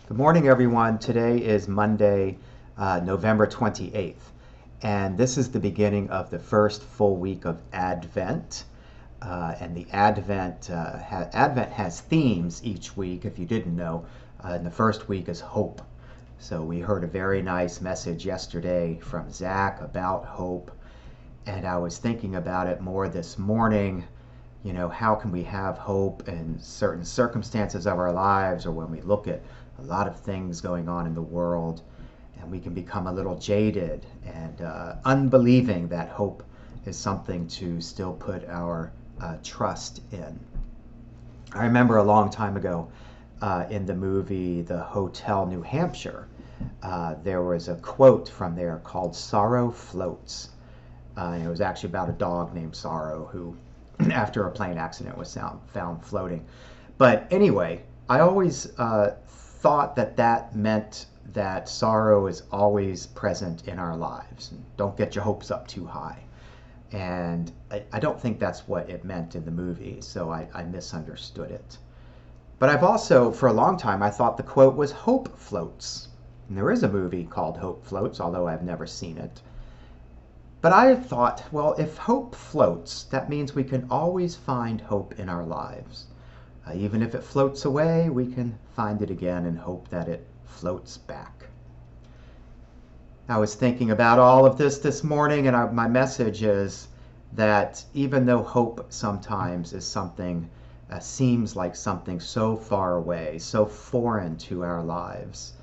Good morning, everyone. Today is Monday, November 28th, and this is the beginning of the first full week of Advent. And the Advent has themes each week, if you didn't know. And the first week is hope. So we heard a very nice message yesterday from Zach about hope, and I was thinking about it more this morning. You know, how can we have hope in certain circumstances of our lives, or when we look at a lot of things going on in the world, and we can become a little jaded and unbelieving that hope is something to still put our trust in. I remember a long time ago in the movie The Hotel New Hampshire, there was a quote from there called "Sorrow Floats." And it was actually about a dog named Sorrow who, after a plane accident, was found floating. But anyway, I always thought that meant that sorrow is always present in our lives. Don't get your hopes up too high. And I don't think that's what it meant in the movie, so I misunderstood it. But I've also, for a long time, I thought the quote was "Hope Floats." And there is a movie called Hope Floats, although I've never seen it. But I thought, well, if hope floats, that means we can always find hope in our lives. Even if it floats away, we can find it again and hope that it floats back. I was thinking about all of this morning, and my message is that even though hope sometimes is something, seems like something so far away, so foreign to our lives,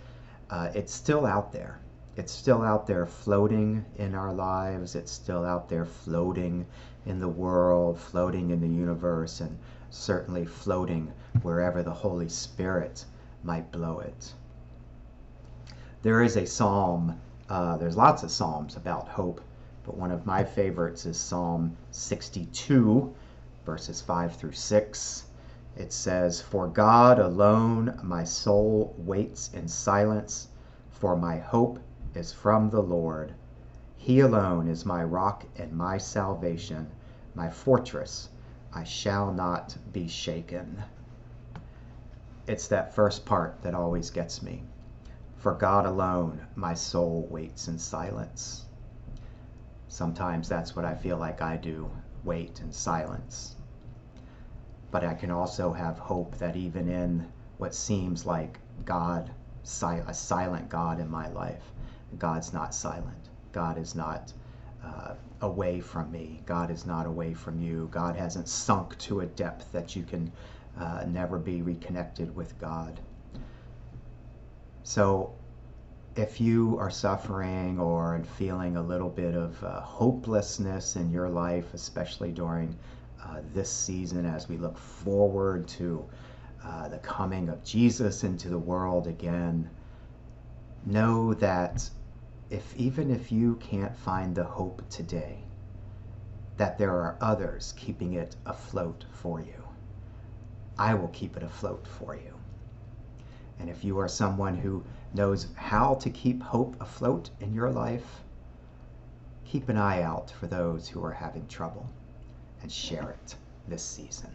it's still out there. It's still out there floating in our lives. It's still out there floating in the world, floating in the universe, and certainly floating wherever the Holy Spirit might blow it. There is a psalm, there's lots of psalms about hope, but one of my favorites is Psalm 62, verses 5 through 6. It says, "For God alone my soul waits in silence, for my hope is from the Lord. He alone is my rock and my salvation, my fortress. I shall not be shaken." It's that first part that always gets me. For God alone, my soul waits in silence. Sometimes that's what I feel like I do, wait in silence. But I can also have hope that even in what seems like a silent God in my life, God's not silent. God is not away from me. God is not away from you. God hasn't sunk to a depth that you can never be reconnected with God. So if you are suffering or feeling a little bit of hopelessness in your life, especially during this season as we look forward to the coming of Jesus into the world again, know that even if you can't find the hope today, that there are others keeping it afloat for you. I will keep it afloat for you. And if you are someone who knows how to keep hope afloat in your life, keep an eye out for those who are having trouble and share it this season.